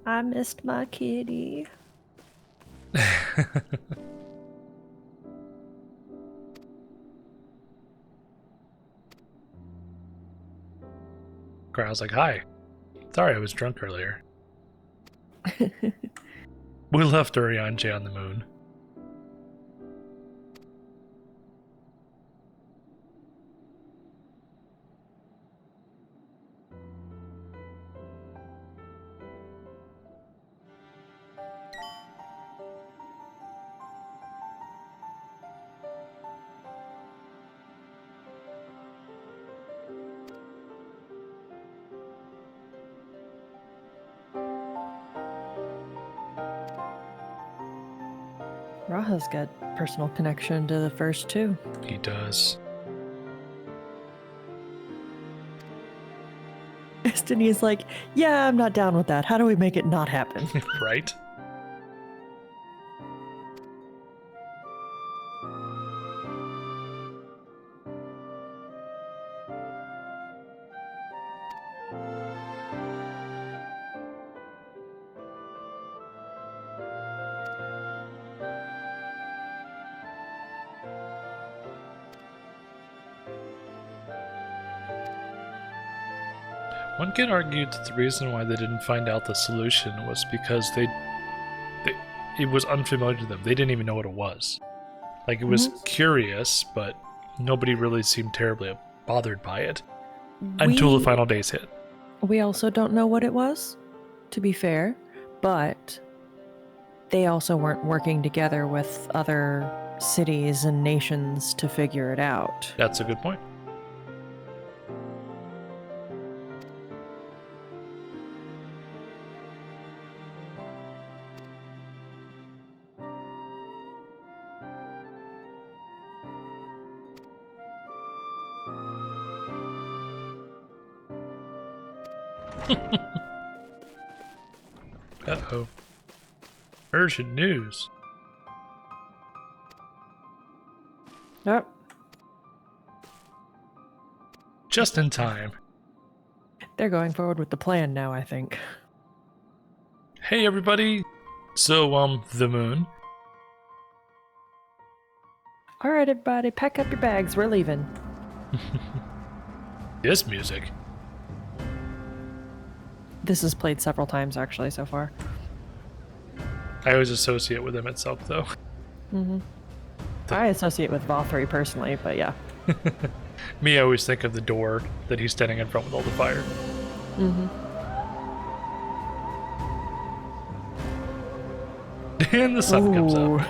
I missed my kitty. Growl's like, hi. Sorry I was drunk earlier. We left Urianger on the moon. Raha's got personal connection to the first two. He does. Destiny's like, yeah, I'm not down with that. How do we make it not happen? Right? One can argue that the reason why they didn't find out the solution was because it was unfamiliar to them. They didn't even know what it was. Like, it was curious, but nobody really seemed terribly bothered by it until the final days hit. We also don't know what it was, to be fair, but they also weren't working together with other cities and nations to figure it out. That's a good point. Uh-oh. Urgent news. Yep. Just in time. They're going forward with the plan now, I think. Hey everybody. So, the moon. Alright, everybody, pack up your bags. We're leaving. This music. This is played several times, actually, so far. I always associate with them itself, though. Mm-hmm. I associate with Vothri personally, but yeah. Me, I always think of the door that he's standing in front with all the fire. Mm-hmm. And the sun comes Ooh. up.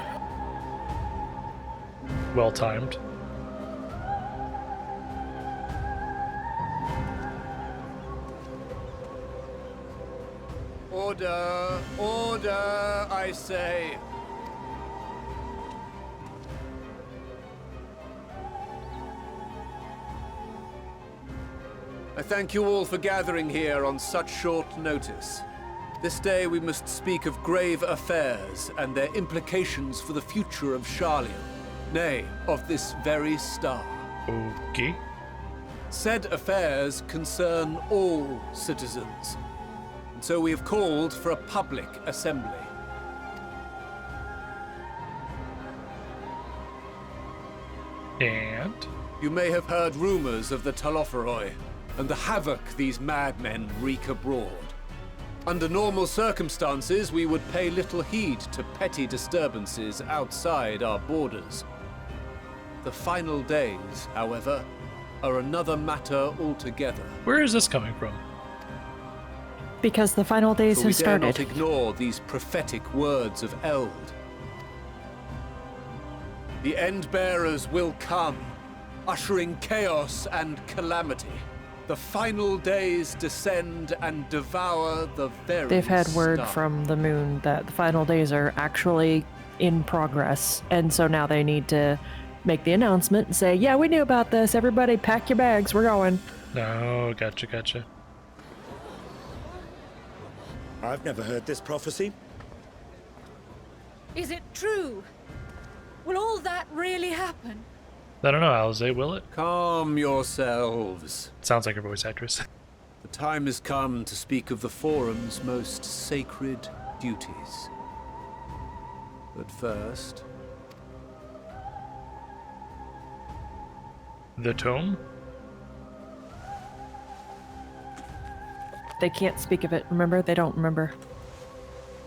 Well timed. Order! Order, I say! I thank you all for gathering here on such short notice. This day we must speak of grave affairs and their implications for the future of Sharlian, nay, of this very star. Okay. Said affairs concern all citizens, and so we have called for a public assembly. And? You may have heard rumors of the Telophoroi and the havoc these madmen wreak abroad. Under normal circumstances, we would pay little heed to petty disturbances outside our borders. The final days, however, are another matter altogether. Where is this coming from? Because the final days For we have dare started. not ignore these prophetic words of Eld. The Endbearers will come, ushering chaos and calamity. The final days descend and devour the very They've had word star. from the moon that the final days are actually in progress, and so now they need to make the announcement and say, yeah, we knew about this. Everybody pack your bags. We're going. No, gotcha. I've never heard this prophecy. Is it true? Will all that really happen? I don't know, Alize, will it? Calm yourselves. Sounds like a voice actress. The time has come to speak of the Forum's most sacred duties. But first... The tome? They can't speak of it, remember? They don't remember.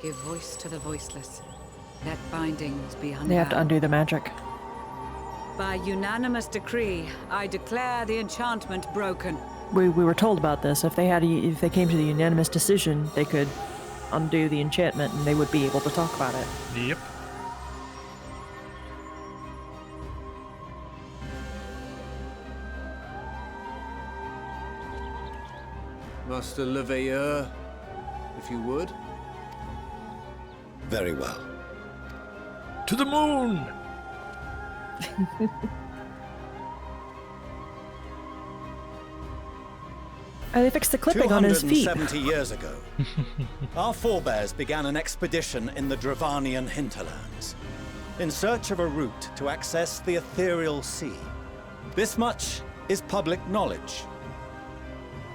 Give voice to the voiceless. Let bindings be unbound. They have to undo the magic. By unanimous decree, I declare the enchantment broken. We were told about this. If they came to the unanimous decision, they could undo the enchantment and they would be able to talk about it. Yep. Master Leveilleur, if you would. Very well. To the moon! They fixed the clipping on his feet. 270 years ago, our forebears began an expedition in the Dravanian hinterlands, in search of a route to access the ethereal sea. This much is public knowledge.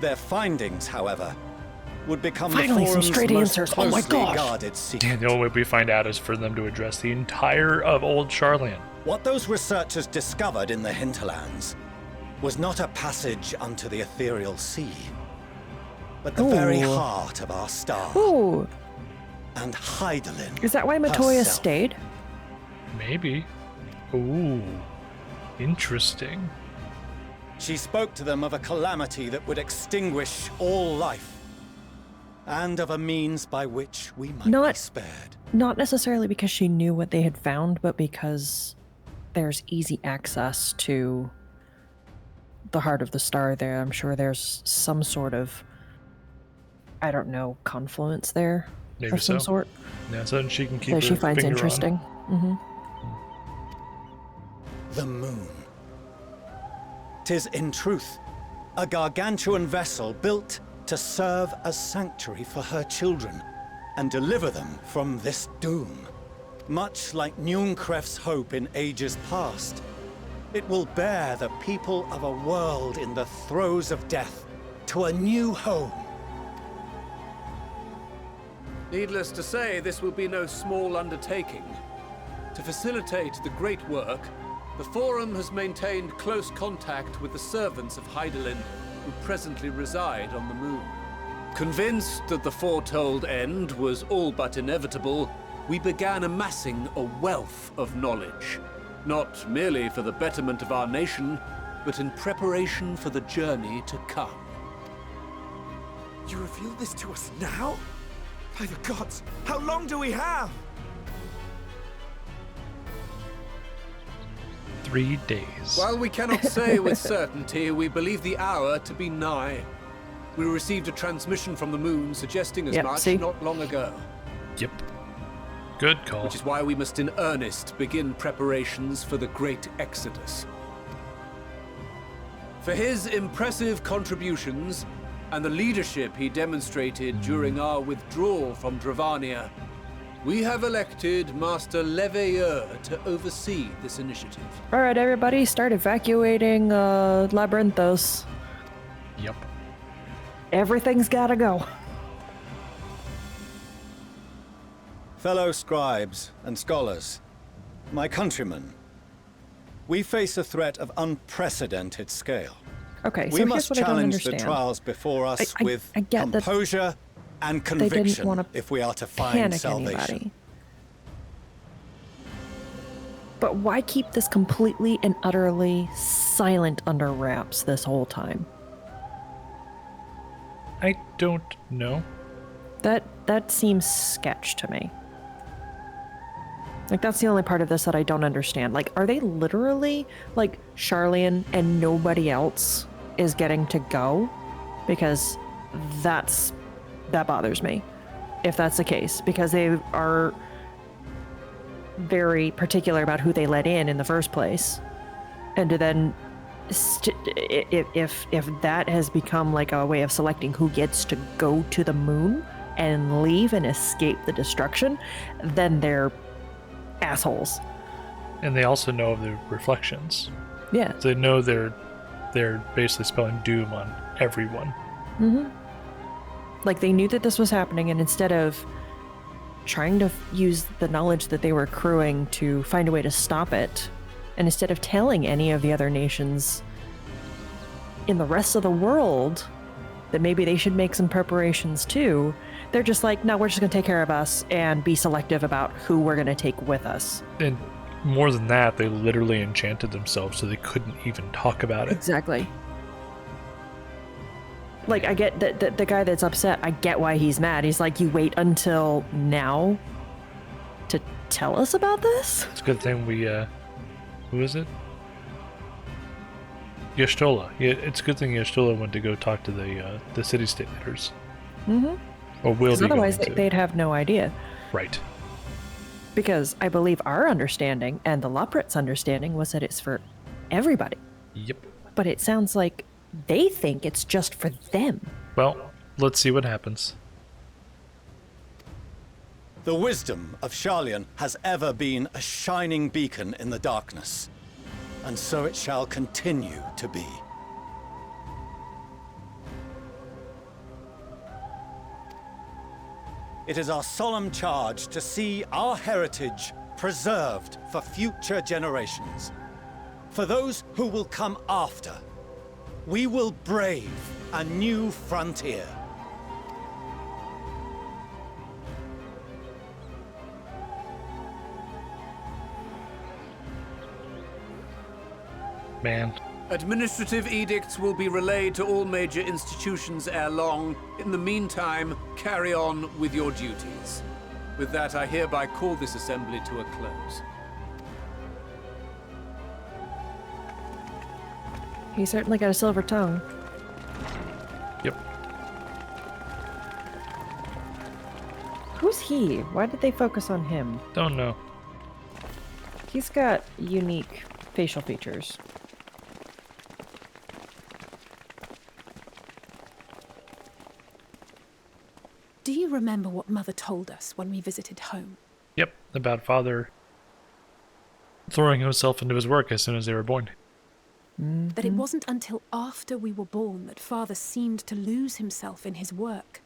Their findings, however, would become Finally, the some Forum's straight most answers. Oh my closely gosh. guarded secret. And the only way we find out is for them to address the entire of Old Charlian. What those researchers discovered in the hinterlands was not a passage unto the ethereal sea, but the very Ooh. heart of our star. Ooh, And Hydaelyn is that why Matoya herself. stayed? Maybe. Ooh. Interesting. She spoke to them of a calamity that would extinguish all life, and of a means by which we might be Not- spared. Not necessarily because she knew what they had found, but because there's easy access to the heart of the star there. I'm sure there's some sort of, I don't know, confluence there Maybe of some so. sort Yeah, something she can keep that she her finds finger on. interesting. Hmm. The moon. 'Tis in truth a gargantuan vessel built to serve as sanctuary for her children and deliver them from this doom. Much like Nunkref's hope in ages past, it will bear the people of a world in the throes of death to a new home. Needless to say, this will be no small undertaking. To facilitate the great work, the Forum has maintained close contact with the servants of Hydaelyn, who presently reside on the moon. Convinced that the foretold end was all but inevitable, we began amassing a wealth of knowledge, not merely for the betterment of our nation, but in preparation for the journey to come. You reveal this to us now? By the gods, how long do we have? 3 days. While we cannot say with certainty, we believe the hour to be nigh. We received a transmission from the moon suggesting as Yep, much see? not long ago, Yep. Good call. which is why we must in earnest begin preparations for the great exodus. For his impressive contributions and the leadership he demonstrated during our withdrawal from Dravania, we have elected Master Leveilleur to oversee this initiative. All right, everybody, start evacuating Labyrinthos. Yep. Everything's gotta go. Fellow scribes and scholars, my countrymen, we face a threat of unprecedented scale. Okay, so We here's must what I don't challenge the understand. trials before us I with get that composure and They didn't conviction want to if we are to find panic salvation. anybody. But why keep this completely and utterly silent under wraps this whole time? I don't know. That seems sketch to me. Like, that's the only part of this that I don't understand. Like, are they literally, like, Charlian and nobody else is getting to go? Because that bothers me, if that's the case. Because they are very particular about who they let in the first place. And to then, if that has become, like, a way of selecting who gets to go to the moon and leave and escape the destruction, then they're assholes. And they also know of the reflections. Yeah. They know they're basically spelling doom on everyone. Like, they knew that this was happening, and instead of trying to use the knowledge that they were accruing to find a way to stop it, and instead of telling any of the other nations in the rest of the world that maybe they should make some preparations too, they're just like, no, we're just going to take care of us and be selective about who we're going to take with us. And more than that, they literally enchanted themselves so they couldn't even talk about it. Exactly. Like, I get that the guy that's upset, I get why he's mad. He's like, you wait until now to tell us about this? It's a good thing we, who is it? Y'shtola. Yeah, it's a good thing Y'shtola went to go talk to the city-state leaders. Mm-hmm. Or will be otherwise going to. They'd have no idea. Right. Because I believe our understanding and the Loprit's understanding was that it's for everybody. Yep. But it sounds like they think it's just for them. Well, let's see what happens. The wisdom of Sharlayan has ever been a shining beacon in the darkness, and so it shall continue to be. It is our solemn charge to see our heritage preserved for future generations. For those who will come after, we will brave a new frontier. Man. Administrative edicts will be relayed to all major institutions ere long. In the meantime, carry on with your duties. With that, I hereby call this assembly to a close. He certainly got a silver tongue. Yep. Who's he? Why did they focus on him? Don't know. He's got unique facial features. Do you remember what Mother told us when we visited home? Yep, about Father throwing himself into his work as soon as they were born. That it wasn't until after we were born that Father seemed to lose himself in his work.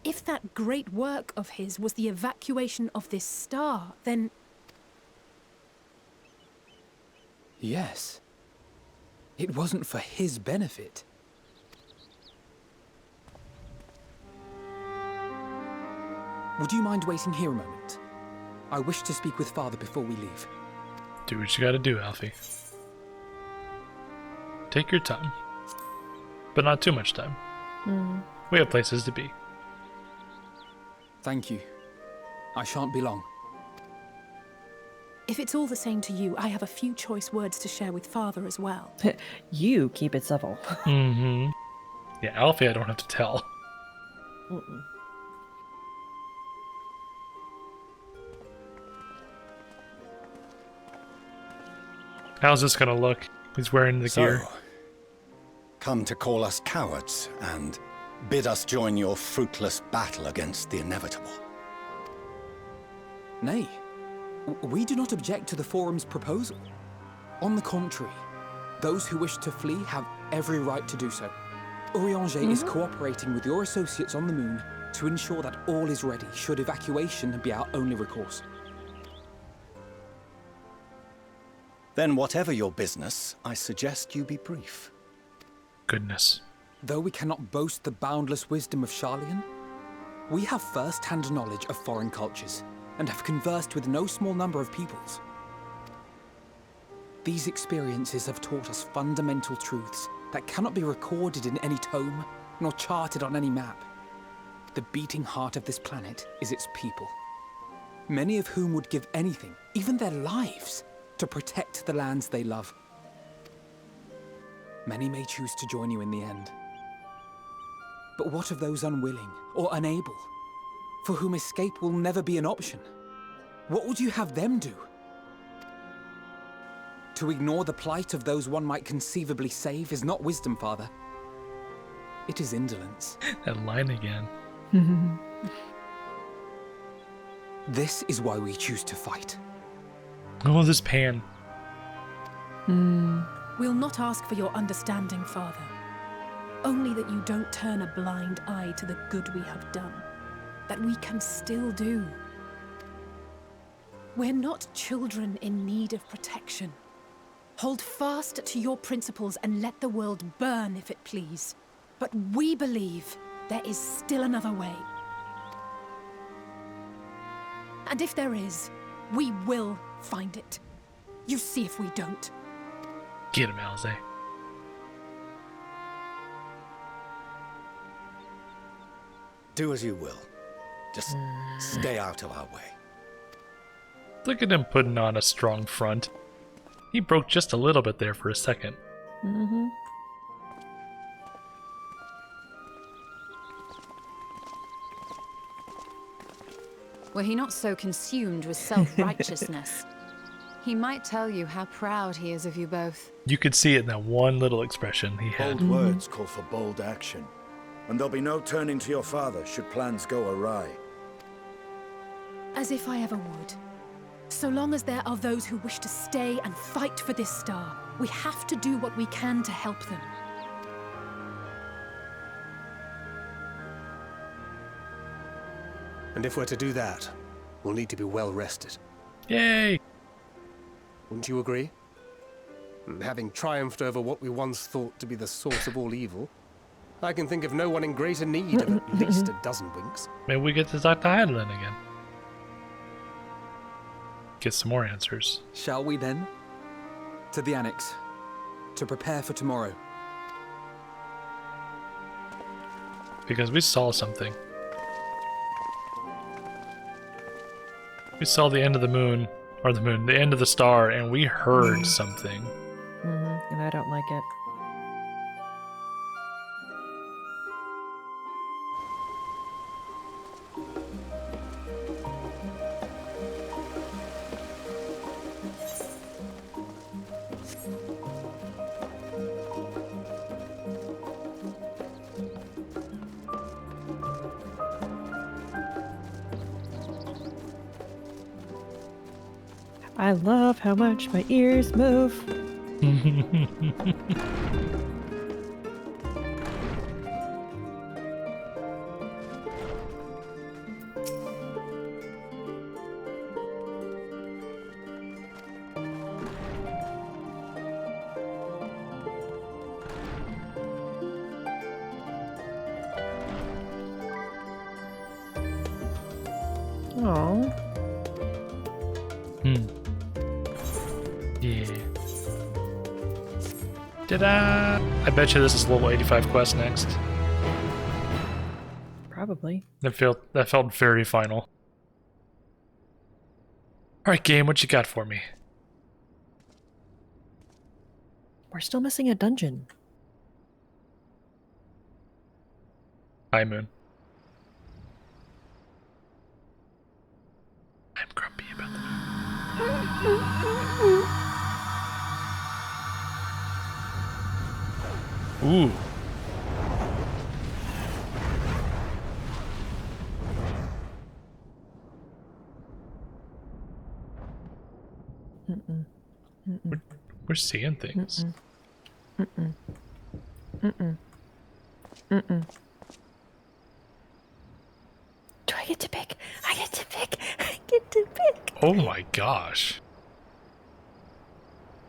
If that great work of his was the evacuation of this star, then... Yes. It wasn't for his benefit. Would you mind waiting here a moment? I wish to speak with Father before we leave. Do what you gotta do, Alfie. Take your time. But not too much time. We have places to be. Thank you. I shan't be long. If it's all the same to you, I have a few choice words to share with Father as well. You keep it civil. Mm-hmm. Yeah, Alfie I don't have to tell. How's this gonna look? He's wearing the gear. Come to call us cowards and bid us join your fruitless battle against the inevitable. Nay, we do not object to the Forum's proposal. On the contrary, those who wish to flee have every right to do so. Urianger is cooperating with your associates on the moon to ensure that all is ready should evacuation be our only recourse. Then whatever your business, I suggest you be brief. Goodness. Though we cannot boast the boundless wisdom of Sharlayan, we have first-hand knowledge of foreign cultures and have conversed with no small number of peoples. These experiences have taught us fundamental truths that cannot be recorded in any tome nor charted on any map. The beating heart of this planet is its people, many of whom would give anything, even their lives, to protect the lands they love. Many may choose to join you in the end. But what of those unwilling or unable, for whom escape will never be an option? What would you have them do? To ignore the plight of those one might conceivably save is not wisdom, Father. It is indolence. That line again. This is why we choose to fight. Oh, this pan. We'll not ask for your understanding, Father. only that you don't turn a blind eye to the good we have done, that we can still do. We're not children in need of protection. Hold fast to your principles and let the world burn if it please. But we believe there is still another way. And if there is, we will find it. You see if we don't. Get him, Alze. Do as you will. Just stay out of our way. Look at him putting on a strong front. He broke just a little bit there for a second. Mm-hmm. Were he not so consumed with self-righteousness, he might tell you how proud he is of you both. You could see it in that one little expression he had. Bold words call for bold action. And there'll be no turning to your father should plans go awry. As if I ever would. So long as there are those who wish to stay and fight for this star, we have to do what we can to help them. And if we're to do that, we'll need to be well rested. Yay! Wouldn't you agree? And having triumphed over what we once thought to be the source of all evil, I can think of no one in greater need of at least a dozen winks. Maybe we get to talk to Hydaelyn again. Get some more answers. Shall we then? To the Annex. To prepare for tomorrow. Because we saw something. We saw the end of the moon, or the moon, the end of the star, and we heard something. Mm-hmm. And I don't like it. I love how much my ears move. Oh. Yeah. Ta-da! I bet you this is level 85 quest next. Probably. That felt very final. Alright, game, what you got for me? We're still missing a dungeon. Hi, Moon. I'm grumpy about the moon. Ooh. We're seeing things. Do I get to pick? I get to pick. I get to pick. Oh my gosh.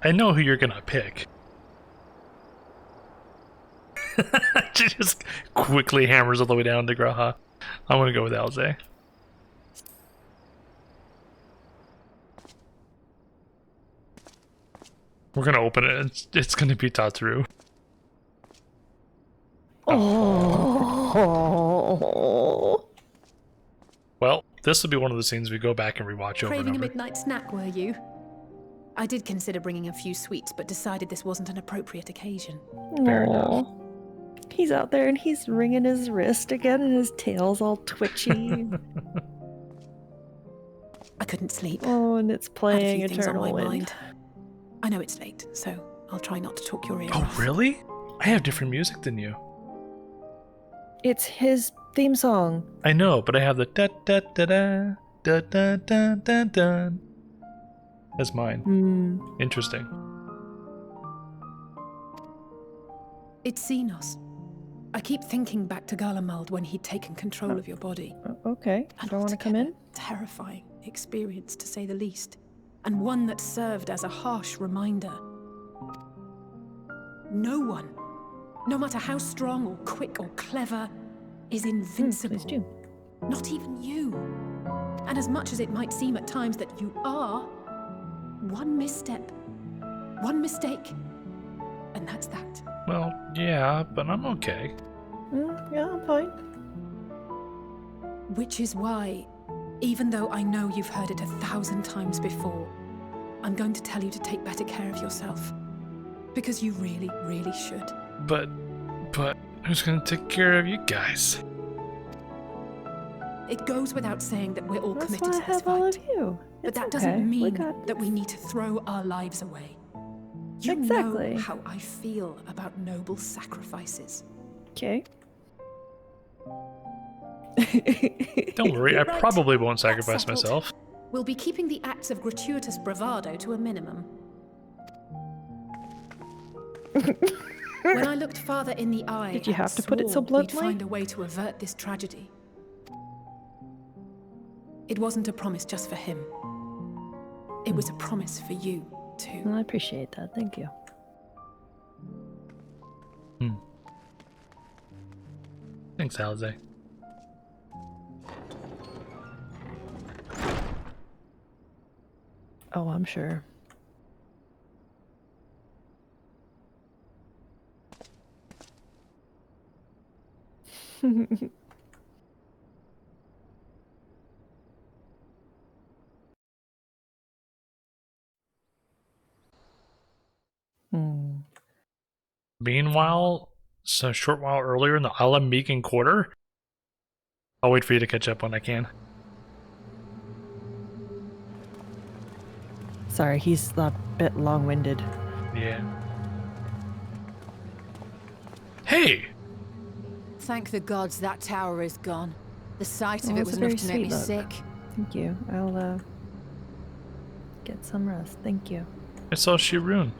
I know who you're gonna pick. She just quickly hammers all the way down to Graha. I'm gonna go with Alze. We're gonna open it. It's gonna be Tatru. Oh. Well, this will be one of the scenes we go back and rewatch over and Craving a over. midnight snack, were you? I did consider bringing a few sweets, but decided this wasn't an appropriate occasion. Fair enough. He's out there and he's wringing his wrist again and his tail's all twitchy. I couldn't sleep. Oh, and it's Had playing a few things on Eternal my Wind. mind. I know it's late, so I'll try not to talk your ear Oh, off. really? I have different music than you. It's his theme song. I know, but I have the da da da da da da da da da. That's mine. Hmm. Interesting. It's Xenos. I keep thinking back to Garlemald when he'd taken control of your body. Okay, I don't want to come in. Terrifying experience, to say the least. And one that served as a harsh reminder. No one, no matter how strong or quick or clever, is invincible. Please do. Not even you. And as much as it might seem at times that you are, one misstep, one mistake, and that's that. Well, yeah, but I'm okay. Yeah, I'm fine. Which is why, even though I know you've heard it 1,000 times before, I'm going to tell you to take better care of yourself. Because you really, really should. But who's gonna take care of you guys? It goes without saying that we're all That's committed why to I this have all fight. of you. But It's that okay. doesn't We mean got that we this. need to throw our lives away. You Exactly. know how I feel about noble sacrifices. Okay. Don't worry, I Right. probably won't That's sacrifice settled. myself. We'll be keeping the acts of gratuitous bravado to a minimum. When I looked father in the eye, Did you and have to put it so swore bluntly? We'd find a way to avert this tragedy. It wasn't a promise just for him. It was a promise for you, too. Well, I appreciate that. Thank you. Thanks, Alize. Oh, I'm sure. Meanwhile, so a short while earlier in the Alam Meekin Quarter. I'll wait for you to catch up when I can. Sorry, he's a bit long-winded. Yeah. Hey! Thank the gods that tower is gone. The sight of Oh, it it's was a very enough to make me sweet look. sick. Thank you. I'll get some rest. Thank you. I saw Shirun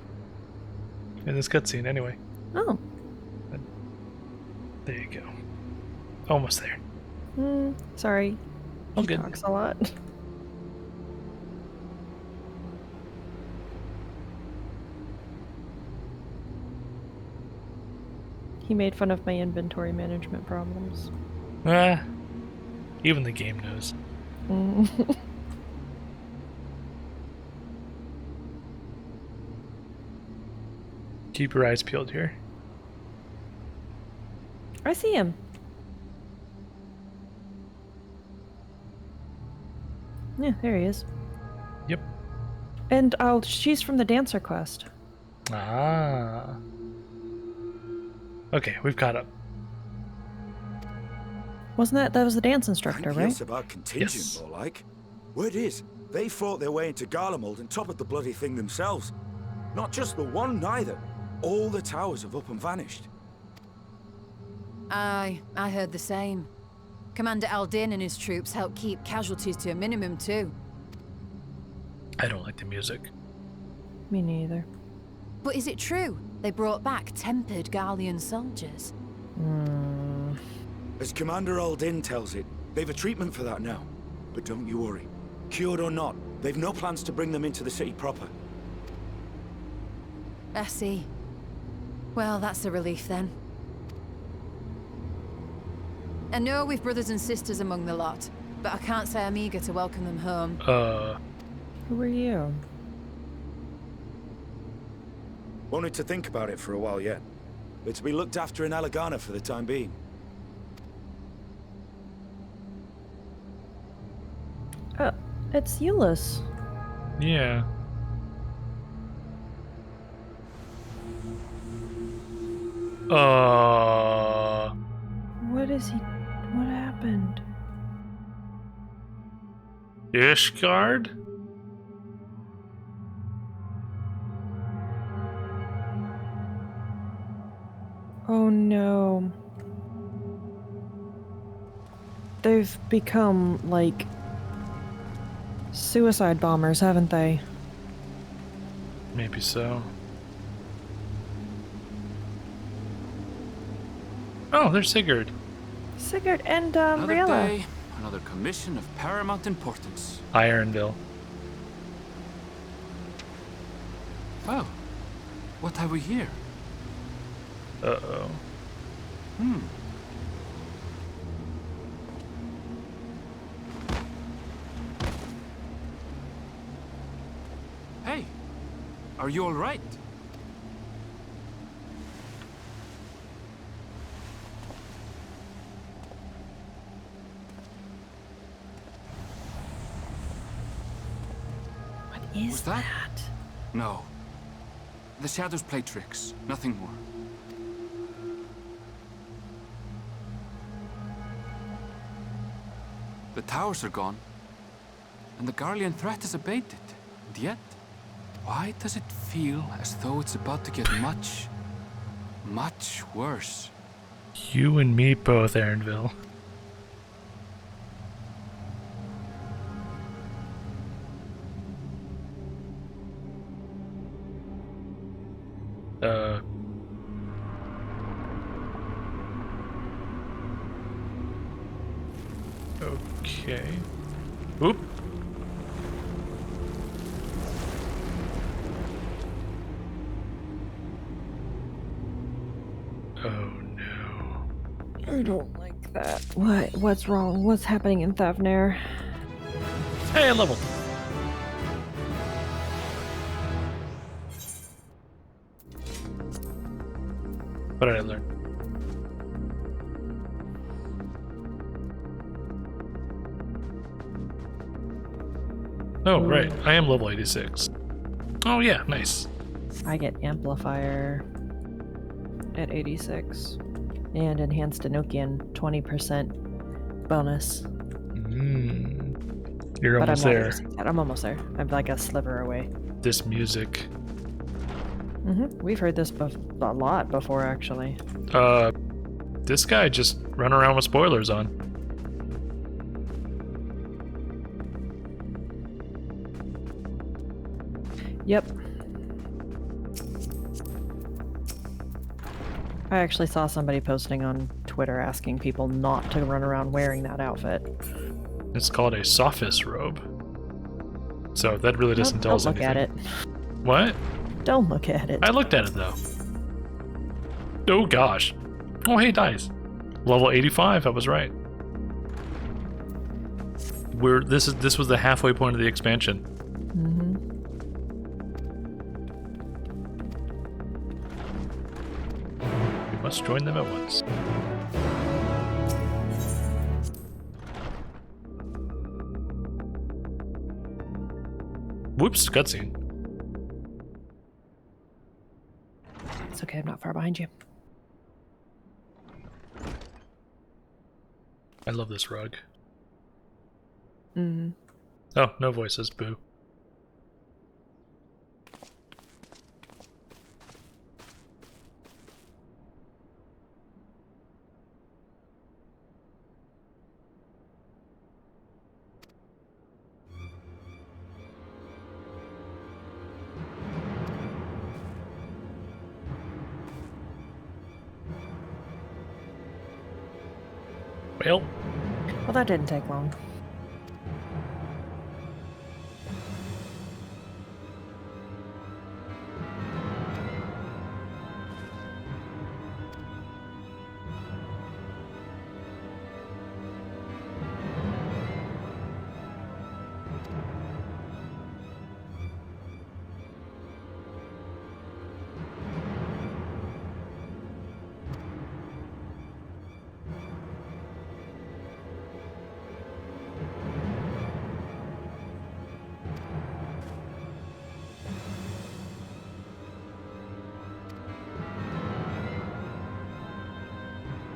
in this cutscene anyway. Oh. There you go. Almost there. Sorry. Oh, He good. talks a lot. He made fun of my inventory management problems. Ah, even the game knows. Keep your eyes peeled here. I see him. Yeah, there he is. Yep. And she's from the Dancer quest. Ah. Okay, we've caught up. Wasn't that was the dance instructor, right? It's about contingent, Yes. more like. Word is, they fought their way into Garlemald and toppled the bloody thing themselves. Not just the one, neither. All the towers have up and vanished. Aye, I heard the same. Commander Aldin and his troops helped keep casualties to a minimum too. I don't like the music. Me neither. But is it true? They brought back tempered Garlean soldiers. As Commander Aldin tells it, they've a treatment for that now. But don't you worry. Cured or not, they've no plans to bring them into the city proper. I see. Well, that's a relief then. I know we've brothers and sisters among the lot, but I can't say I'm eager to welcome them home. Who are you? Wanted to think about it for a while yet. But to be looked after in Alagana for the time being. Oh, it's Euless. Yeah. What is he? What happened? Ishgard? Oh no. They've become, like, suicide bombers, haven't they? Maybe so. Oh, there's Sigurd. Sigurd and Another Riella. day, another commission of paramount importance. Ironville. Well, what have we here? Uh-oh. Hey, are you all right? What is Was that? No. The shadows play tricks, nothing more. The towers are gone, and the Garlean threat is abated. And yet, why does it feel as though it's about to get much, much worse? You and me both, Aaronville. Okay. Oop. Oh no. I don't like that. What's wrong? What's happening in Thavnair? Hey, level. What did I learn? Oh, right. I am level 86. Oh, yeah. Nice. I get Amplifier at 86 and Enhanced Enochian 20% bonus. You're But almost I'm not there. using that. I'm almost there. I'm like a sliver away. This music. We've heard this a lot before, actually. This guy just run around with spoilers on. Yep. I actually saw somebody posting on Twitter asking people not to run around wearing that outfit. It's called a sophist robe. So that really doesn't tell us Don't look anything. at it. What? Don't look at it. I looked at it though. Oh gosh. Oh hey dice. Level 85, I was right. This was the halfway point of the expansion. We must join them at once. Whoops, cutscene. It's okay, I'm not far behind you. I love this rug. Mm. Oh, no voices, boo. Well, That didn't take long.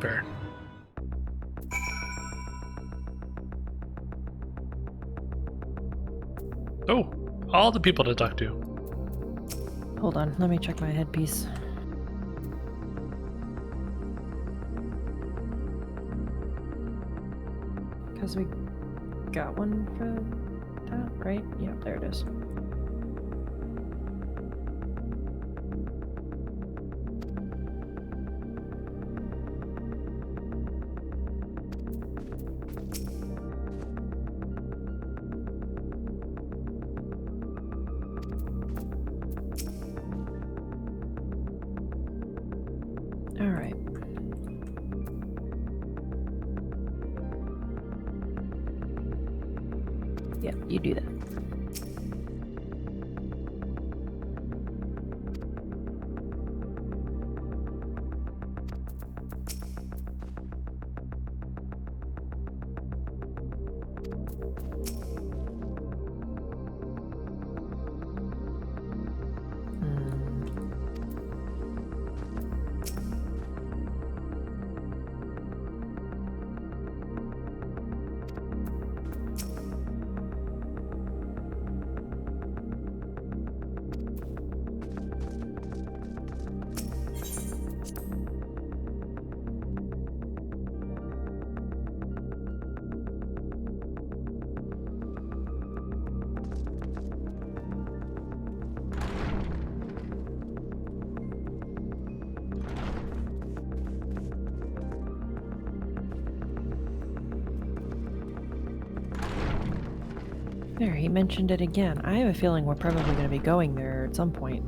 fair. Oh, all the people to talk to. Hold on, let me check my headpiece. Because we got one for that, right? Yep, there it is. Yeah, you do that. There, he mentioned it again. I have a feeling we're probably going to be going there at some point.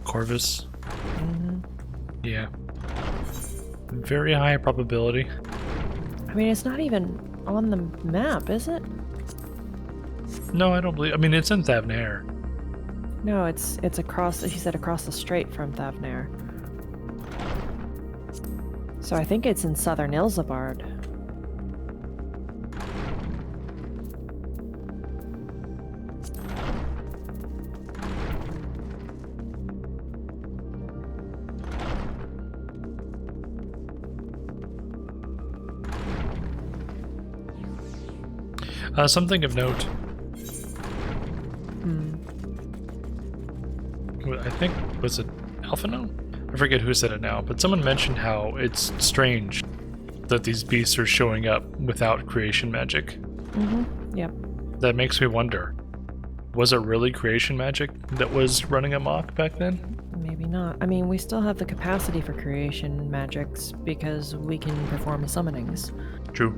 Corvus? Mm-hmm. Yeah. Very high probability. I mean, it's not even on the map, is it? No, I don't believe... I mean, it's in Thavnair. No, it's across... He said across the strait from Thavnair. So I think it's in southern Ilsabard. Something of note. I think, was it Alphino? I forget who said it now, but someone mentioned how it's strange that these beasts are showing up without creation magic. Mm-hmm. Yep. That makes me wonder, was it really creation magic that was running amok back then? Maybe not. I mean, we still have the capacity for creation magics because we can perform summonings. True.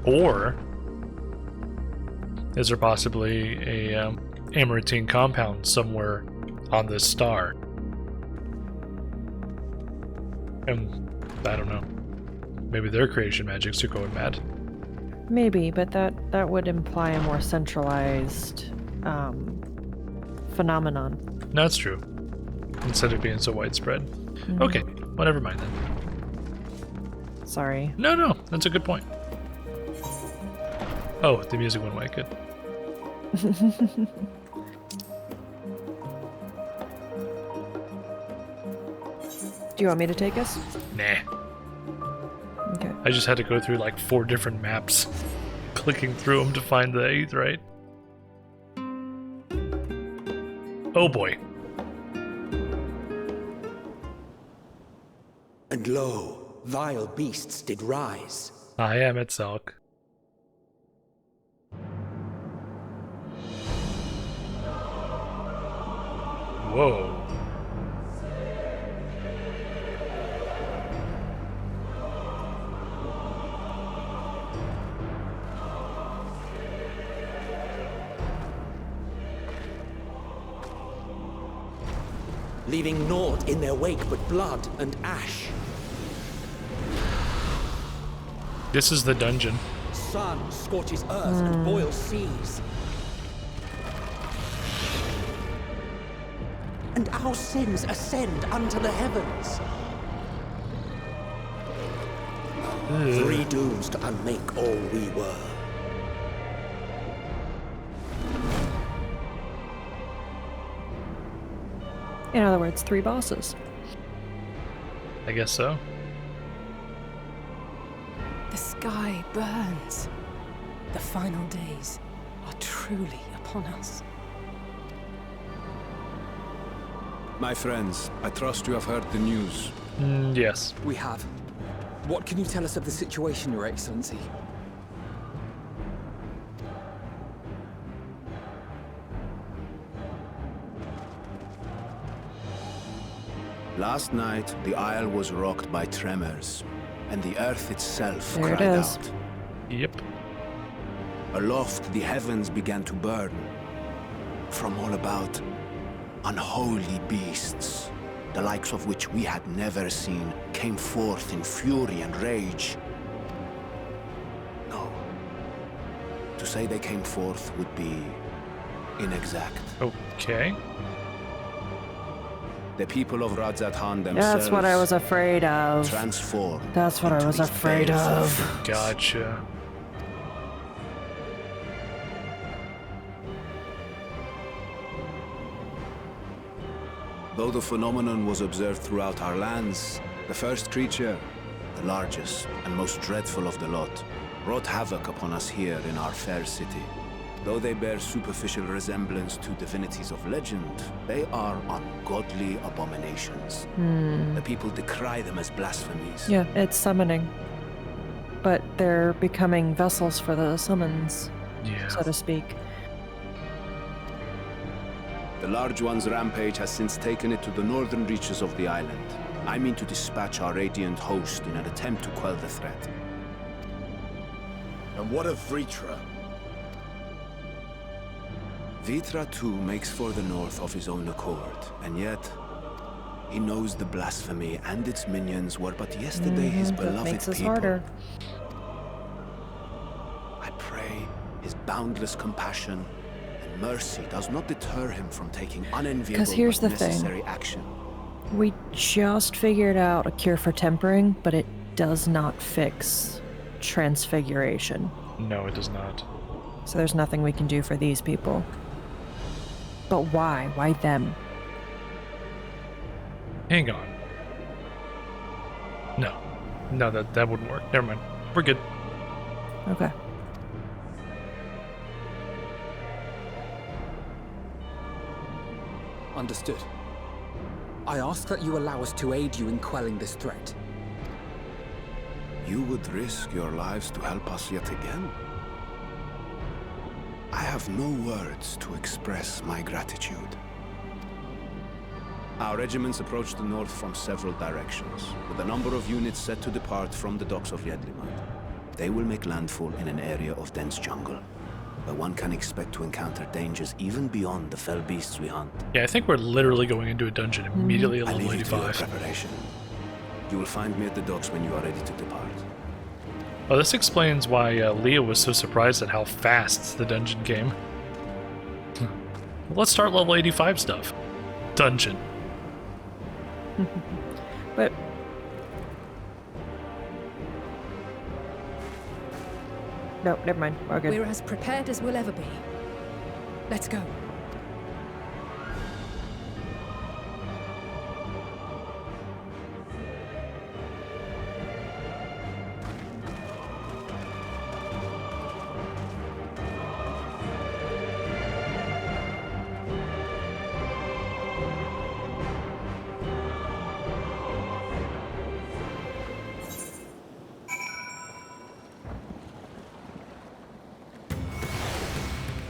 Or is there possibly a Amaranthine compound somewhere on this star? And I don't know. Maybe their creation magics are going mad. Maybe, but that would imply a more centralized phenomenon. That's true. Instead of being so widespread. Mm-hmm. Okay, well, never mind then. Sorry. No, that's a good point. Oh, the music went away. Good. Do you want me to take us? Nah. Okay. I just had to go through like 4 different maps, clicking through them to find the Aetheryte. Oh boy. And lo, vile beasts did rise. I am at Selk. Whoa. Leaving naught in their wake but blood and ash. This is the dungeon. Sun scorches earth and boils seas. And our sins ascend unto the heavens. 3 dooms to unmake all we were. In other words, 3 bosses. I guess so. The sky burns. The final days are truly upon us. My friends, I trust you have heard the news. Yes. We have. What can you tell us of the situation, Your Excellency? Last night, the Isle was rocked by tremors, and the earth itself There it cried is. out. Yep. Aloft, the heavens began to burn. From all about, unholy beasts, the likes of which we had never seen, came forth in fury and rage. To say they came forth would be inexact. Okay. The people of Radzat-Han themselves... That's what I was afraid of. ...transformed. That's what I was afraid of. Gotcha. Though the phenomenon was observed throughout our lands, the first creature, the largest and most dreadful of the lot, wrought havoc upon us here in our fair city. Though they bear superficial resemblance to divinities of legend, they are ungodly abominations. The people decry them as blasphemies. Yeah, it's summoning. But they're becoming vessels for the summons, so to speak. The Large One's rampage has since taken it to the northern reaches of the island. I mean to dispatch our radiant host in an attempt to quell the threat. And what of Vritra? Vritra too makes for the north of his own accord, and yet he knows the blasphemy and its minions were but yesterday his beloved makes us people. harder. I pray his boundless compassion and mercy does not deter him from taking unenviable here's but the thing. necessary action. We just figured out a cure for tempering, but it does not fix transfiguration. No, it does not. So there's nothing we can do for these people. But why? Why them? Hang on. No, that wouldn't work. Never mind. We're good. Okay. Understood. I ask that you allow us to aid you in quelling this threat. You would risk your lives to help us yet again? I have no words to express my gratitude. Our regiments approach the north from several directions, with a number of units set to depart from the docks of Yedlimad. They will make landfall in an area of dense jungle, where one can expect to encounter dangers even beyond the fell beasts we hunt. Yeah, I think we're literally going into a dungeon immediately at I level leave you to your 85. preparation. You will find me at the docks when you are ready to depart. Oh, this explains why Leah was so surprised at how fast the dungeon came. Let's start level 85 stuff. Dungeon. But no, never mind. We're good. We're as prepared as we'll ever be. Let's go.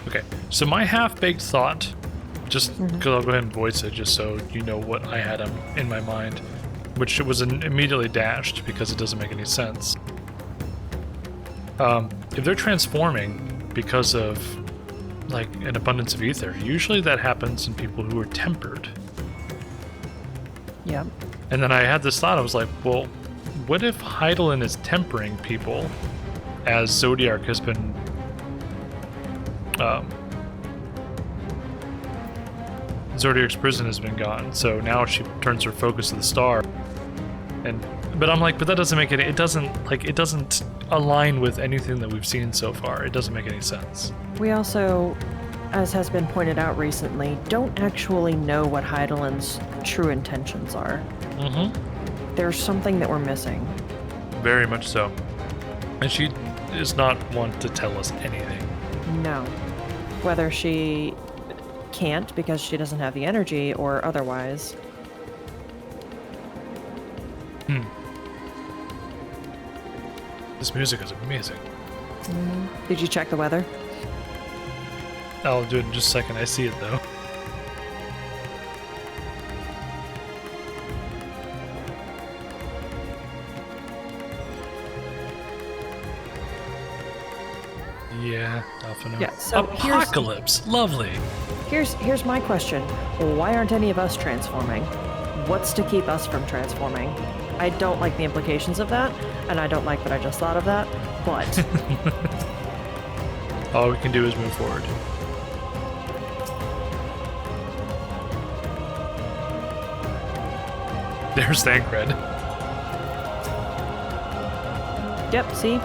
Okay, so my half-baked thought, just because I'll go ahead and voice it just so you know what I had in my mind, which was immediately dashed because it doesn't make any sense. If they're transforming because of like an abundance of ether, usually that happens in people who are tempered. Yeah. And then I had this thought, I was like, well, what if Hydaelyn is tempering people as Zodiac has been Zodiac's prison has been gone, so now she turns her focus to the star. But I'm like, but that doesn't make it. It doesn't align with anything that we've seen so far. It doesn't make any sense. We also, as has been pointed out recently, don't actually know what Hydaelyn's true intentions are. There's something that we're missing. Very much so. And she is not one to tell us anything. No. Whether she can't because she doesn't have the energy or otherwise. This music is amazing. Did you check the weather? I'll do it in just a second. I see it though. Yeah, Alpha no. Yeah, so Apocalypse! Lovely! Here's my question. Why aren't any of us transforming? What's to keep us from transforming? I don't like the implications of that, and I don't like that I just thought of that, but... All we can do is move forward. There's Thancred. Yep, see?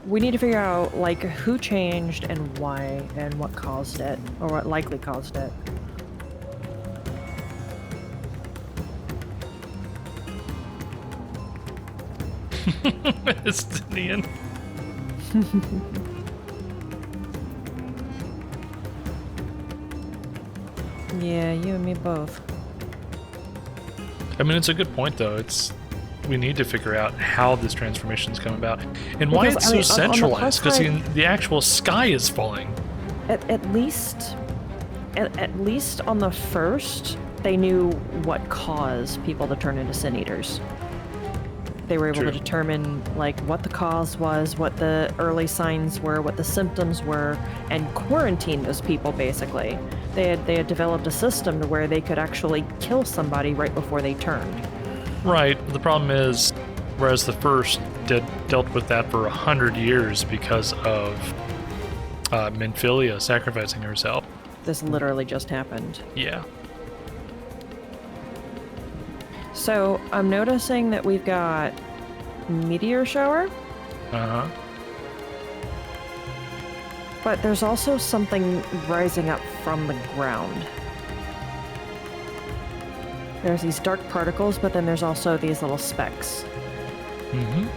We need to figure out, like, who changed and why and what caused it, or what likely caused it. It's Dinian. Yeah, you and me both. I mean, it's a good point, though. We need to figure out how this transformation's come about and why Because, it's I so mean, centralized. Because on the plus the actual sky is falling. At least on the first, they knew what caused people to turn into Sin Eaters. They were able True. to determine like what the cause was, what the early signs were, what the symptoms were, and quarantine those people basically. They had developed a system to where they could actually kill somebody right before they turned. Right. But the problem is, whereas the first dealt with that for 100 years because of Minfilia sacrificing herself. This literally just happened. Yeah. So I'm noticing that we've got meteor shower, Uh-huh. but there's also something rising up from the ground. There's these dark particles, but then there's also these little specks. Mm-hmm.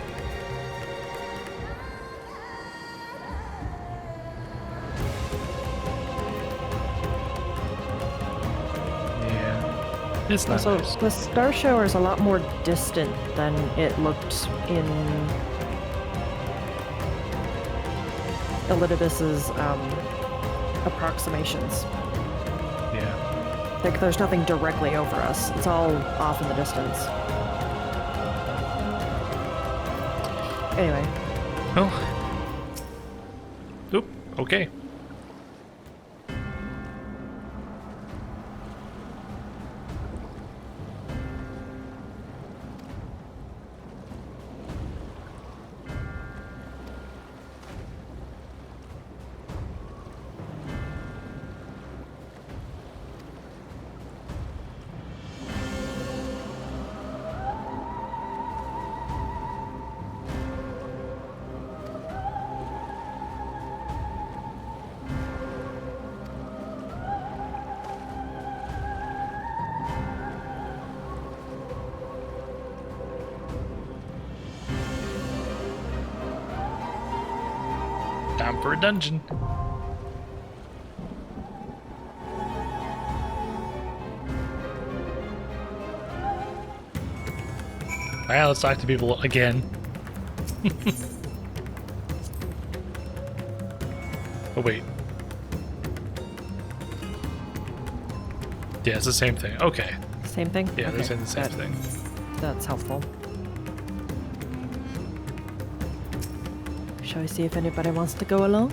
Yeah. It's not Also, nice. the star shower is a lot more distant than it looked in Elidibus's approximations. Yeah. Like, there's nothing directly over us. It's all off in the distance. Anyway. Well. Oop. Okay. Time for a dungeon. Alright, let's talk to people again. Oh, wait. Yeah, it's the same thing. Okay. Same thing? Yeah, they're Okay, saying the same that- thing. That's helpful. Shall we see if anybody wants to go along?